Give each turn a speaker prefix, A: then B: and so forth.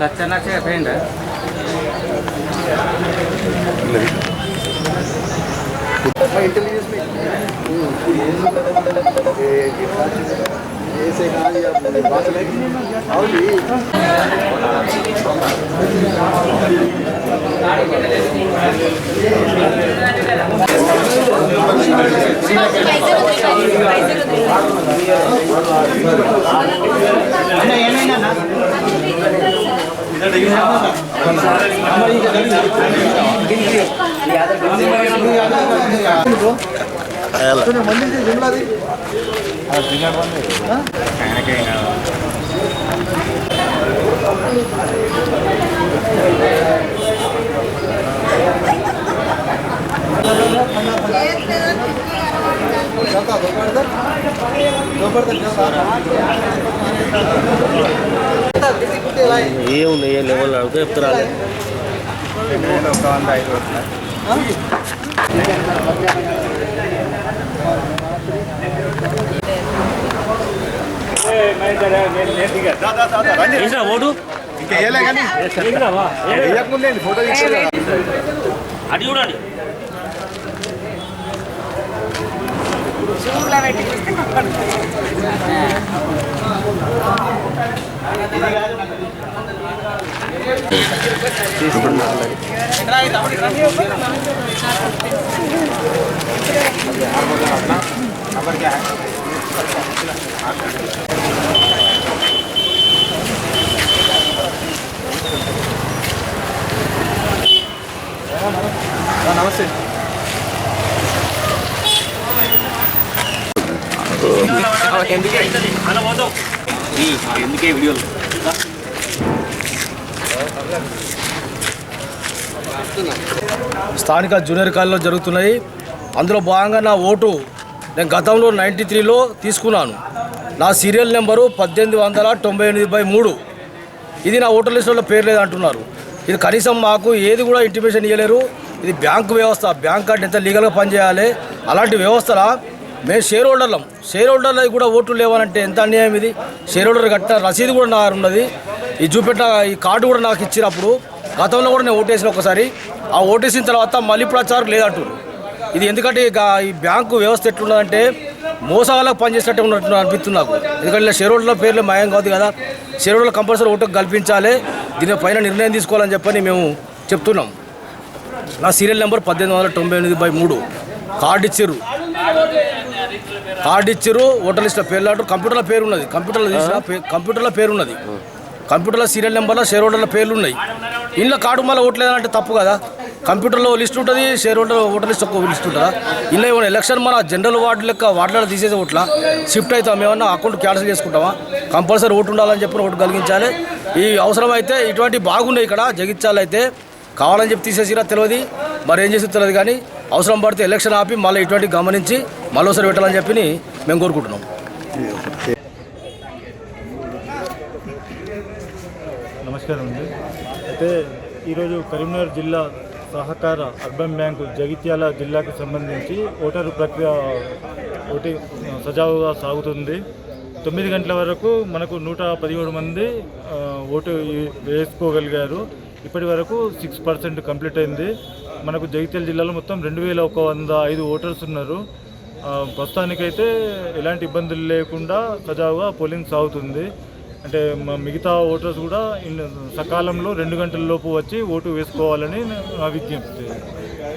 A: Tachana Penda.
B: My intelligence में ऐसे कहा या बात लगी आओ जी मंदिर से जुमला दी
C: ఏ లెవెల్ అడిగితే చెప్తారా ఓటు
B: ఇంకా వేయలే కానీ వేయకముందే ఫోటో
C: అటు చూడండి
B: నమస్తే
C: ఎందుకే వీడియోలు
D: స్థానిక జూనియర్ కాలేజీలో జరుగుతున్నాయి. అందులో భాగంగా నా ఓటు నేను గతంలో 93లో తీసుకున్నాను. నా సీరియల్ నెంబరు 1898/3. ఇది నా ఓటర్ లిస్టులో పేరు లేదంటున్నారు. ఇది కనీసం మాకు ఏది కూడా ఇంటిమేషన్ ఇవ్వలేరు. ఇది బ్యాంకు వ్యవస్థ. బ్యాంక్ కార్డు ఎంత లీగల్గా పనిచేయాలి. అలాంటి వ్యవస్థలా మేము షేర్ హోల్డర్లు కూడా ఓట్లు లేవనంటే ఎంత అన్యాయం ఇది. షేర్ హోల్డర్ కట్టిన రసీదు కూడా నా ఉన్నది. ఈ చూపెట్టిన ఈ కార్డు కూడా నాకు ఇచ్చినప్పుడు గతంలో కూడా నేను ఓటేసిన ఒకసారి. ఆ ఓటేసిన తర్వాత మళ్ళీ ప్రచారం లేదంటున్నారు. ఇది ఎందుకంటే ఈ బ్యాంకు వ్యవస్థ ఎట్లున్నదంటే మోసాలకు పనిచేసినట్టు ఉన్నట్టు అనిపిస్తుంది నాకు. ఎందుకంటే షేర్ హోల్డర్ల పేర్లు మాయం కాదు కదా. షేర్ హోల్డర్ కంపల్సరీ ఓటుకు కల్పించాలి. దీనిపైన నిర్ణయం తీసుకోవాలని చెప్పని మేము చెప్తున్నాం. నా సీరియల్ నెంబర్ 1898/3. కార్డు ఇచ్చారు. ఓటర్ లిస్ట్లో పేర్లు అంటారు. కంప్యూటర్లో పేరు ఉన్నది. కంప్యూటర్లో పేరు ఉన్నది. కంప్యూటర్లో సీరియల్ నెంబర్లో షేర్ హోల్డర్ల పేర్లు ఉన్నాయి. ఇంట్లో కార్డు మళ్ళీ ఓట్లేదంటే తప్పు కదా. కంప్యూటర్లో లిస్ట్ ఉంటుంది, షేర్ హోల్డర్ ఓటర్ లిస్ట్ ఒక లిస్ట్ ఉంటుందా. ఇలా ఏమైనా ఎలక్షన్ మన జనరల్ వార్డు లెక్క వార్డులో తీసేసే ఓట్ల షిఫ్ట్ అవుతాం. ఏమన్నా అకౌంట్ క్యాన్సిల్ చేసుకుంటామా? కంపల్సరీ ఓటు ఉండాలని చెప్పి ఓటు కలిగించాలి. ఈ అవసరమైతే ఇటువంటి బాగున్నాయి ఇక్కడ జగిత్యాలైతే. కావాలని చెప్పి తీసేసిరా తెలియదు, మరి ఏం చేసి తెలియదు. కానీ అవసరం పడితే ఎలక్షన్ ఆపి మళ్ళీ ఇటువంటి గమనించి మళ్ళీసారి పెట్టాలని చెప్పి మేము కోరుకుంటున్నాం.
E: నమస్కారం అండి. అయితే ఈరోజు కరీంనగర్ జిల్లా సహకార అర్బన్ బ్యాంకు జగిత్యాల జిల్లాకు సంబంధించి ఓటరు ప్రక్రియ సజావుగా సాగుతుంది. 9 గంటల వరకు మనకు 117 మంది ఓటు వేసుకోగలిగారు. ఇప్పటి వరకు 6% కంప్లీట్ అయింది. మనకు జగిత్యాల జిల్లాలో మొత్తం 2105 ఓటర్స్ ఉన్నారు. ప్రస్తుతానికైతే ఎలాంటి ఇబ్బందులు లేకుండా సజావుగా పోలింగ్ సాగుతుంది. అంటే మిగతా ఓటర్స్ కూడా సకాలంలో 2 గంటల లోపు వచ్చి ఓటు వేసుకోవాలని నా విజ్ఞప్తి.